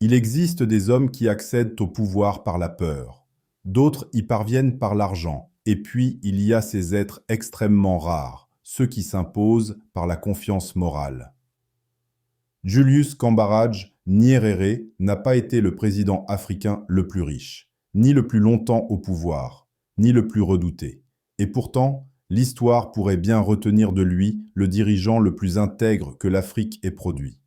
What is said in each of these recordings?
Il existe des hommes qui accèdent au pouvoir par la peur. D'autres y parviennent par l'argent. Et puis, il y a ces êtres extrêmement rares, ceux qui s'imposent par la confiance morale. Julius Cambarage Nyerere n'a pas été le président africain le plus riche, ni le plus longtemps au pouvoir, ni le plus redouté. Et pourtant, l'histoire pourrait bien retenir de lui le dirigeant le plus intègre que l'Afrique ait produit.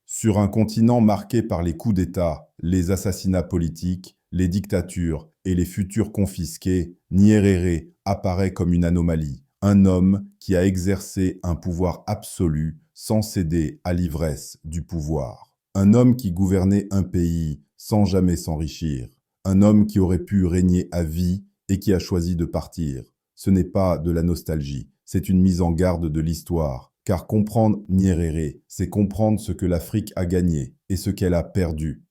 Sur un continent marqué par les coups d'État, les assassinats politiques, les dictatures et les futurs confisqués, Nyerere apparaît comme une anomalie, un homme qui a exercé un pouvoir absolu sans céder à l'ivresse du pouvoir. Un homme qui gouvernait un pays sans jamais s'enrichir. Un homme qui aurait pu régner à vie et qui a choisi de partir. Ce n'est pas de la nostalgie, c'est une mise en garde de l'histoire. Car comprendre Nyerere, c'est comprendre ce que l'Afrique a gagné et ce qu'elle a perdu.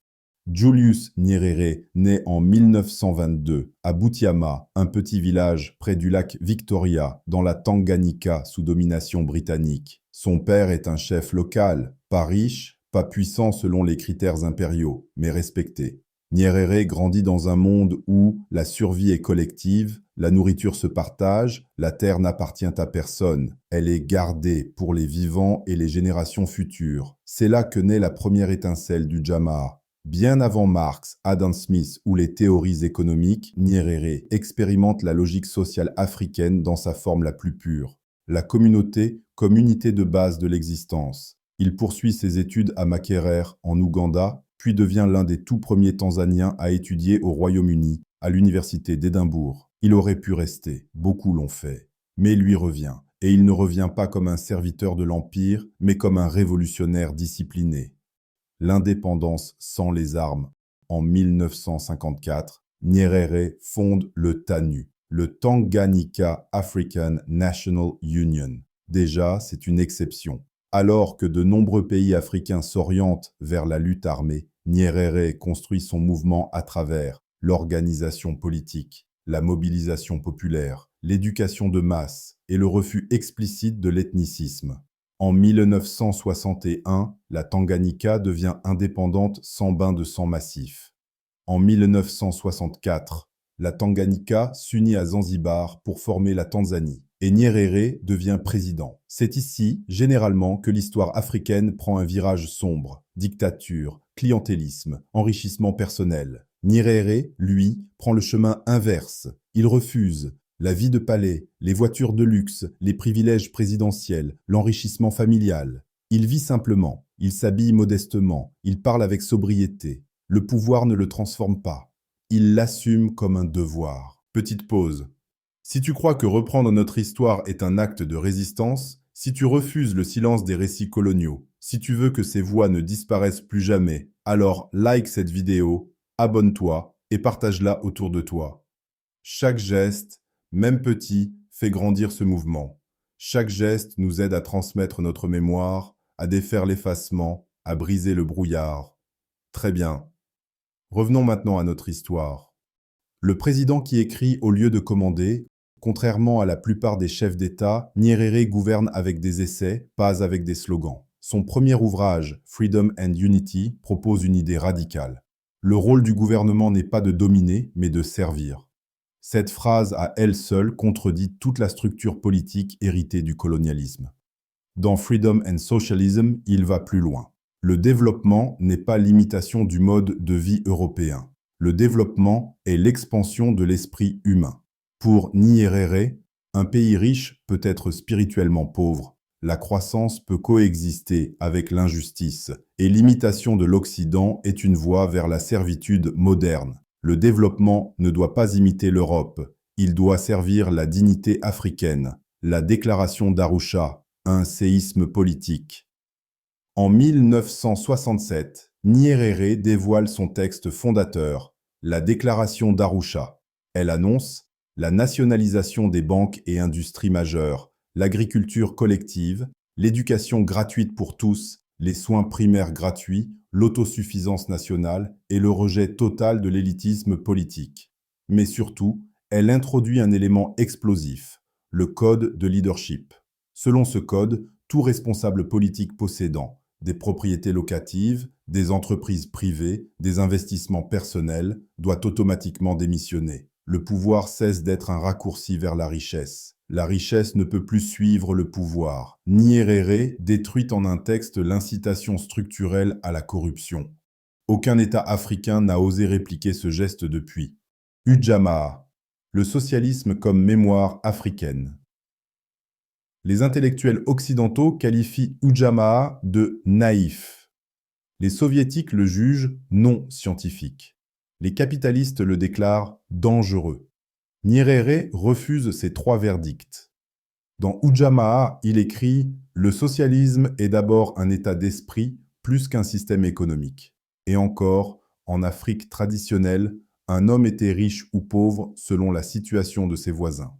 Julius Nyerere naît en 1922 à Butiama, un petit village près du lac Victoria, dans la Tanganyika sous domination britannique. Son père est un chef local, pas riche, pas puissant selon les critères impériaux, mais respecté. Nyerere grandit dans un monde où la survie est collective, la nourriture se partage, la terre n'appartient à personne. Elle est gardée pour les vivants et les générations futures. C'est là que naît la première étincelle du Jamaat. Bien avant Marx, Adam Smith ou les théories économiques, Nyerere expérimente la logique sociale africaine dans sa forme la plus pure. La communauté comme unité de base de l'existence. Il poursuit ses études à Makerere, en Ouganda, puis devient l'un des tout premiers Tanzaniens à étudier au Royaume-Uni, à l'université d'Édimbourg. Il aurait pu rester, beaucoup l'ont fait. Mais lui revient, et il ne revient pas comme un serviteur de l'Empire, mais comme un révolutionnaire discipliné. L'indépendance sans les armes. En 1954, Nyerere fonde le TANU, le Tanganyika African National Union. Déjà, c'est une exception. Alors que de nombreux pays africains s'orientent vers la lutte armée, Nyerere construit son mouvement à travers l'organisation politique, la mobilisation populaire, l'éducation de masse et le refus explicite de l'ethnicisme. En 1961, la Tanganyika devient indépendante sans bain de sang massif. En 1964, la Tanganyika s'unit à Zanzibar pour former la Tanzanie et Nyerere devient président. C'est ici, généralement, que l'histoire africaine prend un virage sombre. Dictature, clientélisme, enrichissement personnel. Nyerere, lui, prend le chemin inverse. Il refuse la vie de palais, les voitures de luxe, les privilèges présidentiels, l'enrichissement familial. Il vit simplement, il s'habille modestement, il parle avec sobriété. Le pouvoir ne le transforme pas. Il l'assume comme un devoir. Petite pause. Si tu crois que reprendre notre histoire est un acte de résistance, si tu refuses le silence des récits coloniaux, si tu veux que ces voix ne disparaissent plus jamais, alors like cette vidéo, abonne-toi et partage-la autour de toi. Chaque geste, même petit, fait grandir ce mouvement. Chaque geste nous aide à transmettre notre mémoire, à défaire l'effacement, à briser le brouillard. Très bien. Revenons maintenant à notre histoire. Le président qui écrit au lieu de commander, contrairement à la plupart des chefs d'État, Nyerere gouverne avec des essais, pas avec des slogans. Son premier ouvrage, Freedom and Unity, propose une idée radicale. Le rôle du gouvernement n'est pas de dominer, mais de servir. Cette phrase à elle seule contredit toute la structure politique héritée du colonialisme. Dans Freedom and Socialism, il va plus loin. Le développement n'est pas l'imitation du mode de vie européen. Le développement est l'expansion de l'esprit humain. Pour Nyerere, un pays riche peut être spirituellement pauvre. La croissance peut coexister avec l'injustice, et l'imitation de l'Occident est une voie vers la servitude moderne. Le développement ne doit pas imiter l'Europe, il doit servir la dignité africaine. La déclaration d'Arusha, un séisme politique. En 1967, Nyerere dévoile son texte fondateur, la déclaration d'Arusha. Elle annonce la nationalisation des banques et industries majeures, l'agriculture collective, l'éducation gratuite pour tous, les soins primaires gratuits, l'autosuffisance nationale et le rejet total de l'élitisme politique. Mais surtout, elle introduit un élément explosif, le code de leadership. Selon ce code, tout responsable politique possédant des propriétés locatives, Des entreprises privées, des investissements personnels doivent automatiquement démissionner. Le pouvoir cesse d'être un raccourci vers la richesse. La richesse ne peut plus suivre le pouvoir. Nyerere détruit en un texte l'incitation structurelle à la corruption. Aucun État africain n'a osé répliquer ce geste depuis. Ujamaa, le socialisme comme mémoire africaine. Les intellectuels occidentaux qualifient Ujamaa de naïf. Les soviétiques le jugent non scientifique. Les capitalistes le déclarent dangereux. Nyerere refuse ces trois verdicts. Dans Ujamaa, il écrit « Le socialisme est d'abord un état d'esprit plus qu'un système économique. » Et encore, en Afrique traditionnelle, un homme était riche ou pauvre selon la situation de ses voisins.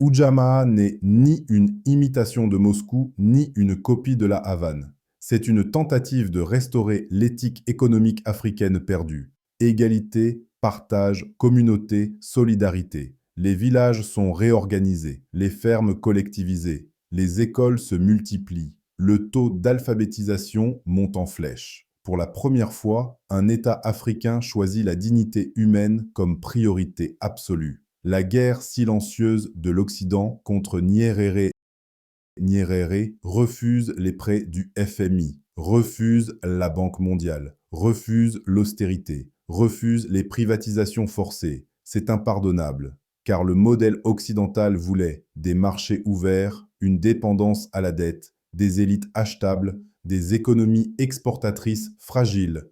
Ujamaa n'est ni une imitation de Moscou, ni une copie de la Havane. C'est une tentative de restaurer l'éthique économique africaine perdue. Égalité, partage, communauté, solidarité. Les villages sont réorganisés, les fermes collectivisées, les écoles se multiplient. Le taux d'alphabétisation monte en flèche. Pour la première fois, un État africain choisit la dignité humaine comme priorité absolue. La guerre silencieuse de l'Occident contre Nyerere refuse les prêts du FMI, refuse la Banque mondiale, refuse l'austérité, refuse les privatisations forcées. C'est impardonnable, car le modèle occidental voulait des marchés ouverts, une dépendance à la dette, des élites achetables, des économies exportatrices fragiles.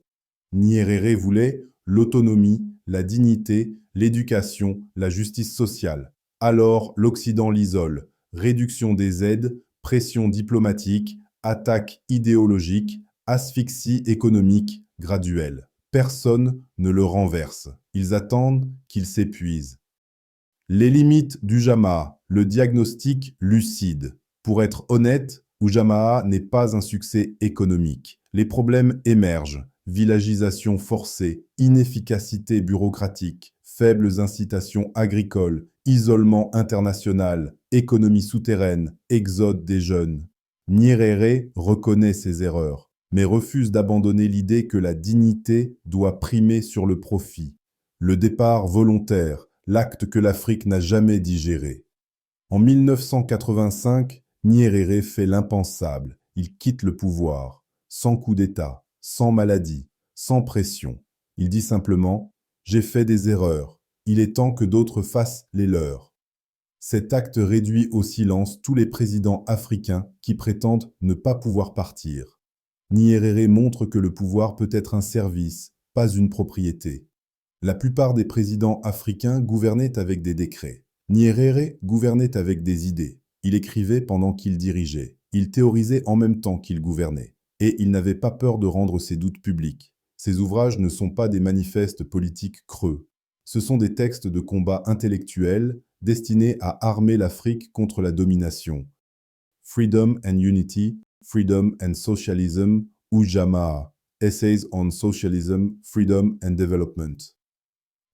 Nyerere voulait l'autonomie, la dignité, l'éducation, la justice sociale. Alors l'Occident l'isole. Réduction des aides, pression diplomatique, attaque idéologique, asphyxie économique graduelle. Personne ne le renverse. Ils attendent qu'il s'épuise. Les limites du Jamaa, le diagnostic lucide. Pour être honnête, Ujamaa n'est pas un succès économique. Les problèmes émergent. Villagisation forcée, inefficacité bureaucratique, faibles incitations agricoles, isolement international, économie souterraine, exode des jeunes. Nyerere reconnaît ses erreurs, mais refuse d'abandonner l'idée que la dignité doit primer sur le profit. Le départ volontaire, l'acte que l'Afrique n'a jamais digéré. En 1985, Nyerere fait l'impensable. Il quitte le pouvoir, sans coup d'État, sans maladie, sans pression. Il dit simplement « J'ai fait des erreurs. Il est temps que d'autres fassent les leurs. » Cet acte réduit au silence tous les présidents africains qui prétendent ne pas pouvoir partir. Nyerere montre que le pouvoir peut être un service, pas une propriété. La plupart des présidents africains gouvernaient avec des décrets. Nyerere gouvernait avec des idées. Il écrivait pendant qu'il dirigeait. Il théorisait en même temps qu'il gouvernait. Et il n'avait pas peur de rendre ses doutes publics. Ses ouvrages ne sont pas des manifestes politiques creux. Ce sont des textes de combat intellectuels destinés à armer l'Afrique contre la domination. Freedom and Unity, Freedom and Socialism, Ujamaa, Essays on Socialism, Freedom and Development.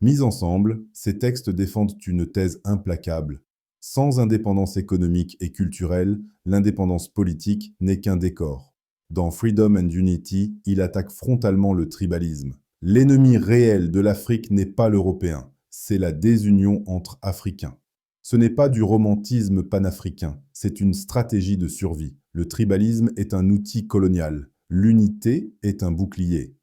Mis ensemble, ces textes défendent une thèse implacable. Sans indépendance économique et culturelle, l'indépendance politique n'est qu'un décor. Dans Freedom and Unity, il attaque frontalement le tribalisme. L'ennemi réel de l'Afrique n'est pas l'Européen, c'est la désunion entre Africains. Ce n'est pas du romantisme panafricain, c'est une stratégie de survie. Le tribalisme est un outil colonial. L'unité est un bouclier.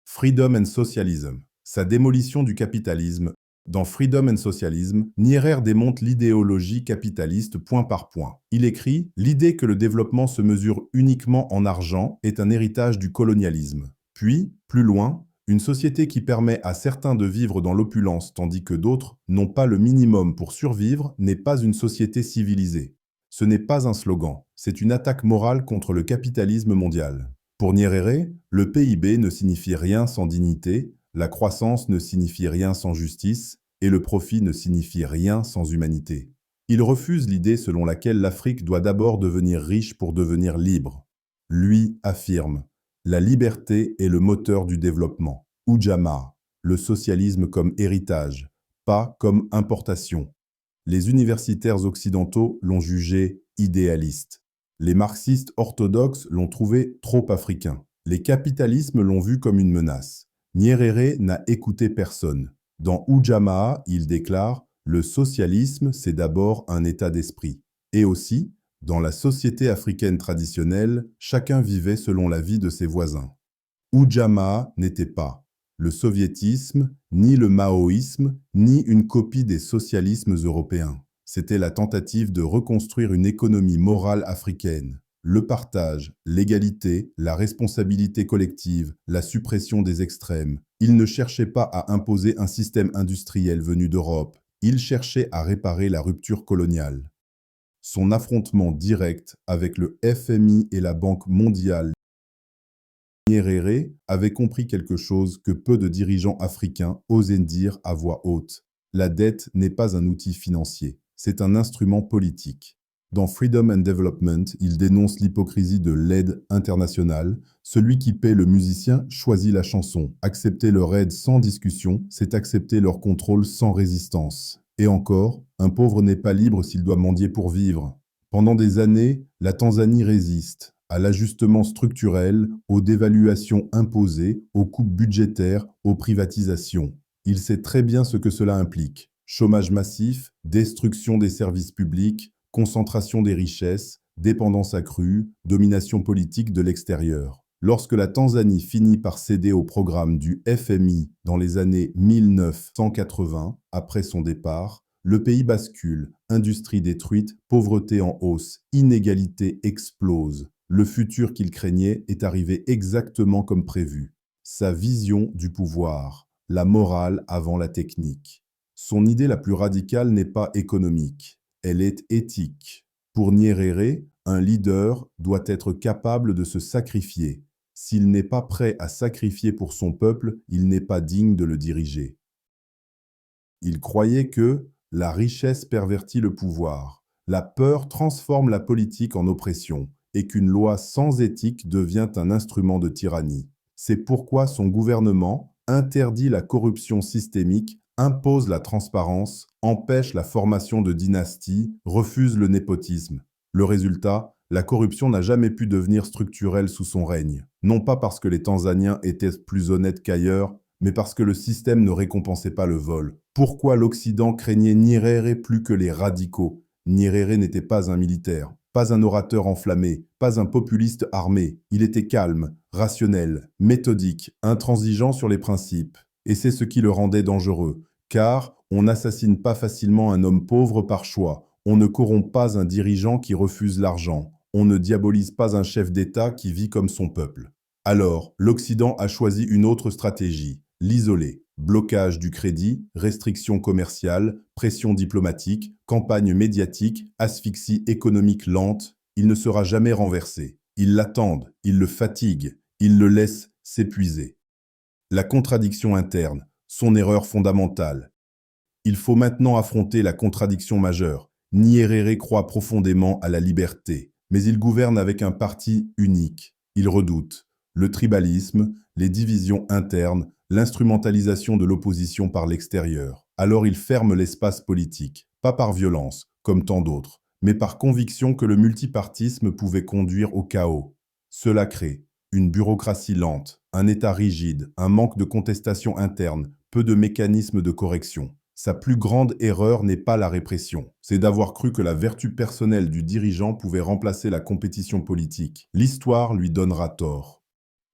Freedom and Socialism. Sa démolition du capitalisme. Dans Freedom and Socialism, Nyerere démonte l'idéologie capitaliste point par point. Il écrit « L'idée que le développement se mesure uniquement en argent est un héritage du colonialisme. » Puis, plus loin, une société qui permet à certains de vivre dans l'opulence tandis que d'autres n'ont pas le minimum pour survivre n'est pas une société civilisée. Ce n'est pas un slogan, c'est une attaque morale contre le capitalisme mondial. Pour Nyerere, le PIB ne signifie rien sans dignité, la croissance ne signifie rien sans justice, et le profit ne signifie rien sans humanité. Il refuse l'idée selon laquelle l'Afrique doit d'abord devenir riche pour devenir libre. Lui affirme « La liberté est le moteur du développement. Ujamaa, le socialisme comme héritage, pas comme importation. » Les universitaires occidentaux l'ont jugé idéaliste. Les marxistes orthodoxes l'ont trouvé trop africain. Les capitalismes l'ont vu comme une menace. Nyerere n'a écouté personne. Dans Ujamaa, il déclare « Le socialisme, c'est d'abord un état d'esprit ». Et aussi, dans la société africaine traditionnelle, chacun vivait selon la vie de ses voisins. Ujamaa n'était pas le soviétisme, ni le maoïsme, ni une copie des socialismes européens. C'était la tentative de reconstruire une économie morale africaine. Le partage, l'égalité, la responsabilité collective, la suppression des extrêmes. Il ne cherchait pas à imposer un système industriel venu d'Europe. Il cherchait à réparer la rupture coloniale. Son affrontement direct avec le FMI et la Banque mondiale, Nyerere avait compris quelque chose que peu de dirigeants africains osaient dire à voix haute. La dette n'est pas un outil financier, c'est un instrument politique. Dans Freedom and Development, il dénonce l'hypocrisie de l'aide internationale. Celui qui paie le musicien choisit la chanson. Accepter leur aide sans discussion, c'est accepter leur contrôle sans résistance. Et encore, un pauvre n'est pas libre s'il doit mendier pour vivre. Pendant des années, la Tanzanie résiste à l'ajustement structurel, aux dévaluations imposées, aux coupes budgétaires, aux privatisations. Il sait très bien ce que cela implique. Chômage massif, destruction des services publics, concentration des richesses, dépendance accrue, domination politique de l'extérieur. Lorsque la Tanzanie finit par céder au programme du FMI dans les années 1980, après son départ, le pays bascule, industrie détruite, pauvreté en hausse, inégalité explose. Le futur qu'il craignait est arrivé exactement comme prévu. Sa vision du pouvoir, la morale avant la technique. Son idée la plus radicale n'est pas économique, elle est éthique. Pour Nyerere, un leader doit être capable de se sacrifier. S'il n'est pas prêt à sacrifier pour son peuple, il n'est pas digne de le diriger. Il croyait que la richesse pervertit le pouvoir, la peur transforme la politique en oppression, et qu'une loi sans éthique devient un instrument de tyrannie. C'est pourquoi son gouvernement interdit la corruption systémique, impose la transparence, empêche la formation de dynasties, refuse le népotisme. Le résultat, la corruption n'a jamais pu devenir structurelle sous son règne. Non pas parce que les Tanzaniens étaient plus honnêtes qu'ailleurs, mais parce que le système ne récompensait pas le vol. Pourquoi l'Occident craignait Nyerere plus que les radicaux? Nyerere n'était pas un militaire, pas un orateur enflammé, pas un populiste armé. Il était calme, rationnel, méthodique, intransigeant sur les principes. Et c'est ce qui le rendait dangereux, car on n'assassine pas facilement un homme pauvre par choix, on ne corrompt pas un dirigeant qui refuse l'argent, on ne diabolise pas un chef d'État qui vit comme son peuple. Alors, l'Occident a choisi une autre stratégie, l'isoler. Blocage du crédit, restrictions commerciales, pression diplomatique, campagne médiatique, asphyxie économique lente, il ne sera jamais renversé. Ils l'attendent, ils le fatiguent, ils le laissent s'épuiser. La contradiction interne, son erreur fondamentale. Il faut maintenant affronter la contradiction majeure. Nyerere croit profondément à la liberté, mais il gouverne avec un parti unique. Il redoute le tribalisme, les divisions internes, l'instrumentalisation de l'opposition par l'extérieur. Alors il ferme l'espace politique, pas par violence, comme tant d'autres, mais par conviction que le multipartisme pouvait conduire au chaos. Cela crée une bureaucratie lente, un État rigide, un manque de contestation interne, peu de mécanismes de correction. Sa plus grande erreur n'est pas la répression, c'est d'avoir cru que la vertu personnelle du dirigeant pouvait remplacer la compétition politique. L'histoire lui donnera tort.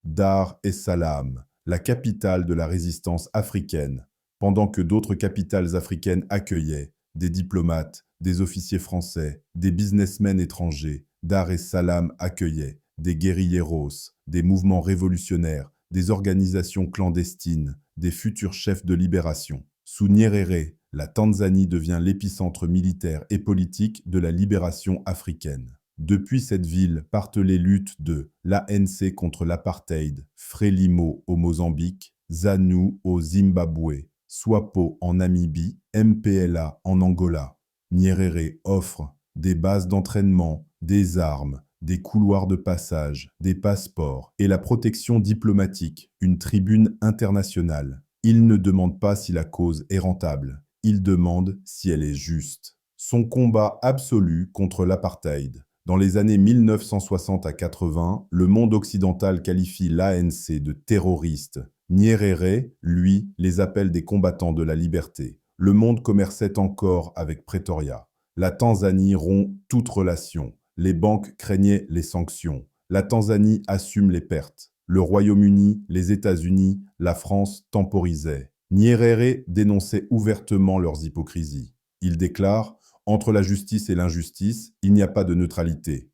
Dar es Salaam, la capitale de la résistance africaine, pendant que d'autres capitales africaines accueillaient des diplomates, des officiers français, des businessmen étrangers. Dar es Salaam accueillait des guérilleros, des mouvements révolutionnaires, des organisations clandestines, des futurs chefs de libération. Sous Nyerere, la Tanzanie devient l'épicentre militaire et politique de la libération africaine. Depuis cette ville partent les luttes de l'ANC contre l'apartheid, Frelimo au Mozambique, ZANU au Zimbabwe, SWAPO en Namibie, MPLA en Angola. Nyerere offre des bases d'entraînement, des armes, des couloirs de passage, des passeports et la protection diplomatique, une tribune internationale. Il ne demande pas si la cause est rentable, il demande si elle est juste. Son combat absolu contre l'apartheid, Dans les années 1960 à 80, le monde occidental qualifie l'ANC de terroristes. Nyerere, lui, les appelle des combattants de la liberté. Le monde commerçait encore avec Pretoria. La Tanzanie rompt toute relation. Les banques craignaient les sanctions. La Tanzanie assume les pertes. Le Royaume-Uni, les États-Unis, la France temporisaient. Nyerere dénonçait ouvertement leurs hypocrisies. Il déclare « Entre la justice et l'injustice, il n'y a pas de neutralité ».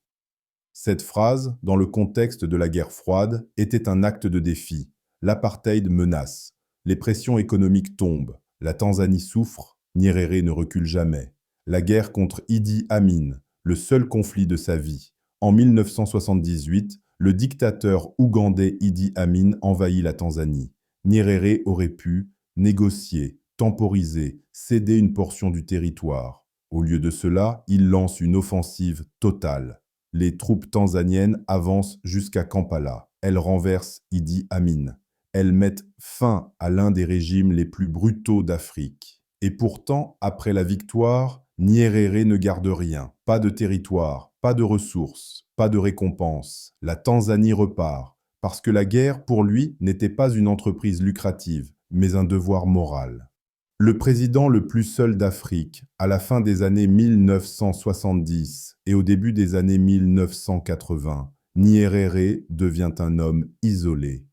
Cette phrase, dans le contexte de la guerre froide, était un acte de défi. L'apartheid menace. Les pressions économiques tombent. La Tanzanie souffre. Nyerere ne recule jamais. La guerre contre Idi Amin, le seul conflit de sa vie. En 1978, le dictateur ougandais Idi Amin envahit la Tanzanie. Nyerere aurait pu négocier, temporiser, céder une portion du territoire. Au lieu de cela, il lance une offensive totale. Les troupes tanzaniennes avancent jusqu'à Kampala. Elles renversent Idi Amin. Elles mettent fin à l'un des régimes les plus brutaux d'Afrique. Et pourtant, après la victoire, Nyerere ne garde rien. Pas de territoire, pas de ressources, pas de récompense. La Tanzanie repart, parce que la guerre, pour lui, n'était pas une entreprise lucrative, mais un devoir moral. Le président le plus seul d'Afrique, à la fin des années 1970 et au début des années 1980, Nyerere devient un homme isolé.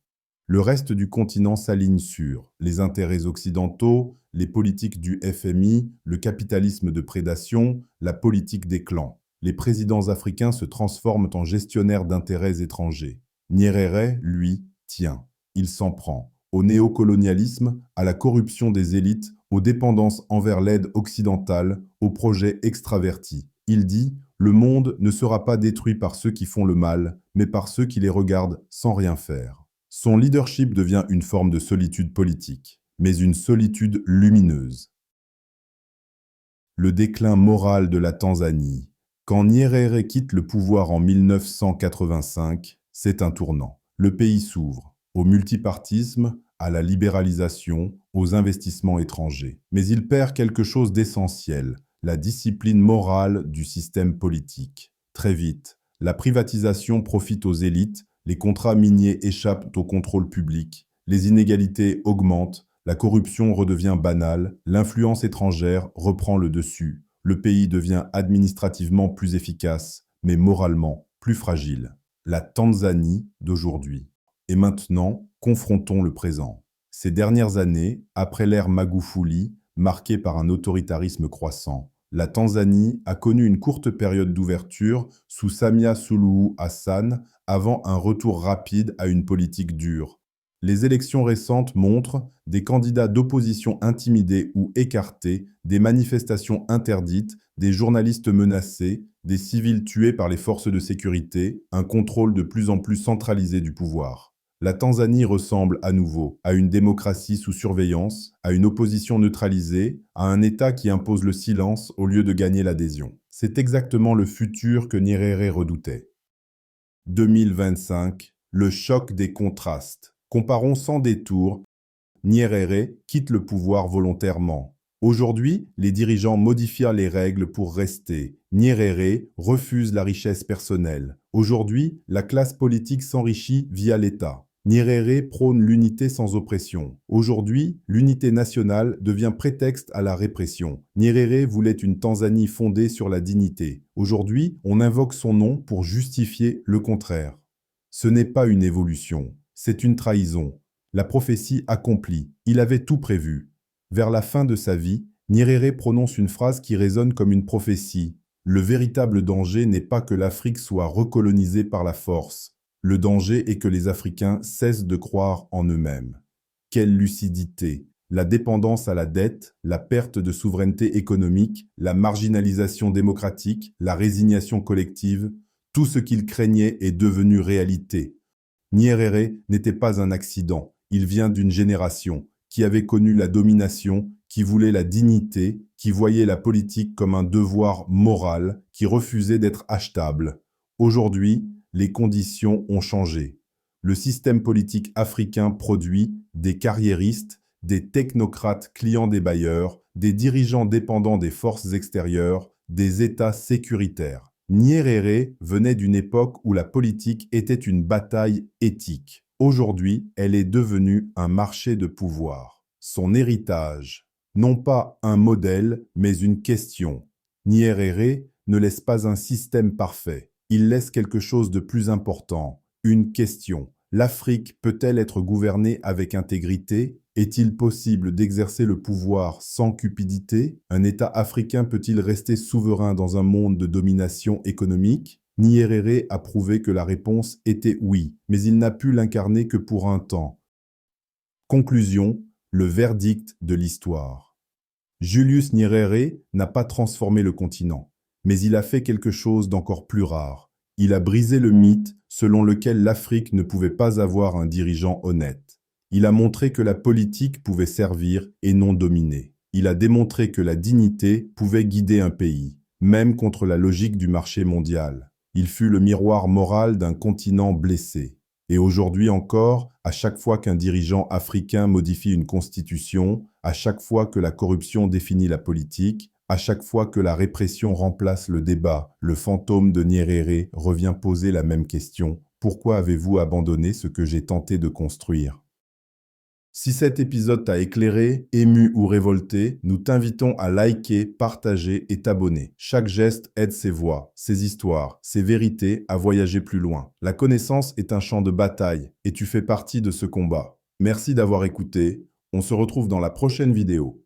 Le reste du continent s'aligne sur les intérêts occidentaux, les politiques du FMI, le capitalisme de prédation, la politique des clans. Les présidents africains se transforment en gestionnaires d'intérêts étrangers. Nyerere, lui, tient. Il s'en prend au néocolonialisme, à la corruption des élites, aux dépendances envers l'aide occidentale, aux projets extravertis. Il dit « Le monde ne sera pas détruit par ceux qui font le mal, mais par ceux qui les regardent sans rien faire ». Son leadership devient une forme de solitude politique, mais une solitude lumineuse. Le déclin moral de la Tanzanie. Quand Nyerere quitte le pouvoir en 1985, c'est un tournant. Le pays s'ouvre au multipartisme, à la libéralisation, aux investissements étrangers. Mais il perd quelque chose d'essentiel, la discipline morale du système politique. Très vite, la privatisation profite aux élites, les contrats miniers échappent au contrôle public, les inégalités augmentent, la corruption redevient banale, l'influence étrangère reprend le dessus. Le pays devient administrativement plus efficace, mais moralement plus fragile. La Tanzanie d'aujourd'hui. Et maintenant, confrontons le présent. Ces dernières années, après l'ère Magufuli, marquée par un autoritarisme croissant, la Tanzanie a connu une courte période d'ouverture sous Samia Suluhu Hassan avant un retour rapide à une politique dure. Les élections récentes montrent des candidats d'opposition intimidés ou écartés, des manifestations interdites, des journalistes menacés, des civils tués par les forces de sécurité, un contrôle de plus en plus centralisé du pouvoir. La Tanzanie ressemble à nouveau à une démocratie sous surveillance, à une opposition neutralisée, à un État qui impose le silence au lieu de gagner l'adhésion. C'est exactement le futur que Nyerere redoutait. 2025, le choc des contrastes. Comparons sans détour, Nyerere quitte le pouvoir volontairement. Aujourd'hui, les dirigeants modifient les règles pour rester. Nyerere refuse la richesse personnelle. Aujourd'hui, la classe politique s'enrichit via l'État. Nyerere prône l'unité sans oppression. Aujourd'hui, l'unité nationale devient prétexte à la répression. Nyerere voulait une Tanzanie fondée sur la dignité. Aujourd'hui, on invoque son nom pour justifier le contraire. Ce n'est pas une évolution, c'est une trahison. La prophétie accomplie, il avait tout prévu. Vers la fin de sa vie, Nyerere prononce une phrase qui résonne comme une prophétie. Le véritable danger n'est pas que l'Afrique soit recolonisée par la force. Le danger est que les Africains cessent de croire en eux-mêmes. Quelle lucidité! La dépendance à la dette, la perte de souveraineté économique, la marginalisation démocratique, la résignation collective, tout ce qu'ils craignaient est devenu réalité. Nyerere n'était pas un accident, il vient d'une génération qui avait connu la domination, qui voulait la dignité, qui voyait la politique comme un devoir moral, qui refusait d'être achetable. Aujourd'hui, les conditions ont changé. Le système politique africain produit des carriéristes, des technocrates clients des bailleurs, des dirigeants dépendants des forces extérieures, des États sécuritaires. Nyerere venait d'une époque où la politique était une bataille éthique. Aujourd'hui, elle est devenue un marché de pouvoir. Son héritage, non pas un modèle, mais une question. Nyerere ne laisse pas un système parfait. Il laisse quelque chose de plus important, une question. L'Afrique peut-elle être gouvernée avec intégrité? Est-il possible d'exercer le pouvoir sans cupidité? Un État africain peut-il rester souverain dans un monde de domination économique? Nyerere a prouvé que la réponse était oui, mais il n'a pu l'incarner que pour un temps. Conclusion, le verdict de l'histoire. Julius Nyerere n'a pas transformé le continent, mais il a fait quelque chose d'encore plus rare. Il a brisé le mythe selon lequel l'Afrique ne pouvait pas avoir un dirigeant honnête. Il a montré que la politique pouvait servir et non dominer. Il a démontré que la dignité pouvait guider un pays, même contre la logique du marché mondial. Il fut le miroir moral d'un continent blessé. Et aujourd'hui encore, à chaque fois qu'un dirigeant africain modifie une constitution, à chaque fois que la corruption définit la politique, à chaque fois que la répression remplace le débat, le fantôme de Nyerere revient poser la même question. Pourquoi avez-vous abandonné ce que j'ai tenté de construire? Si cet épisode t'a éclairé, ému ou révolté, nous t'invitons à liker, partager et t'abonner. Chaque geste aide ces voix, ces histoires, ces vérités à voyager plus loin. La connaissance est un champ de bataille et tu fais partie de ce combat. Merci d'avoir écouté. On se retrouve dans la prochaine vidéo.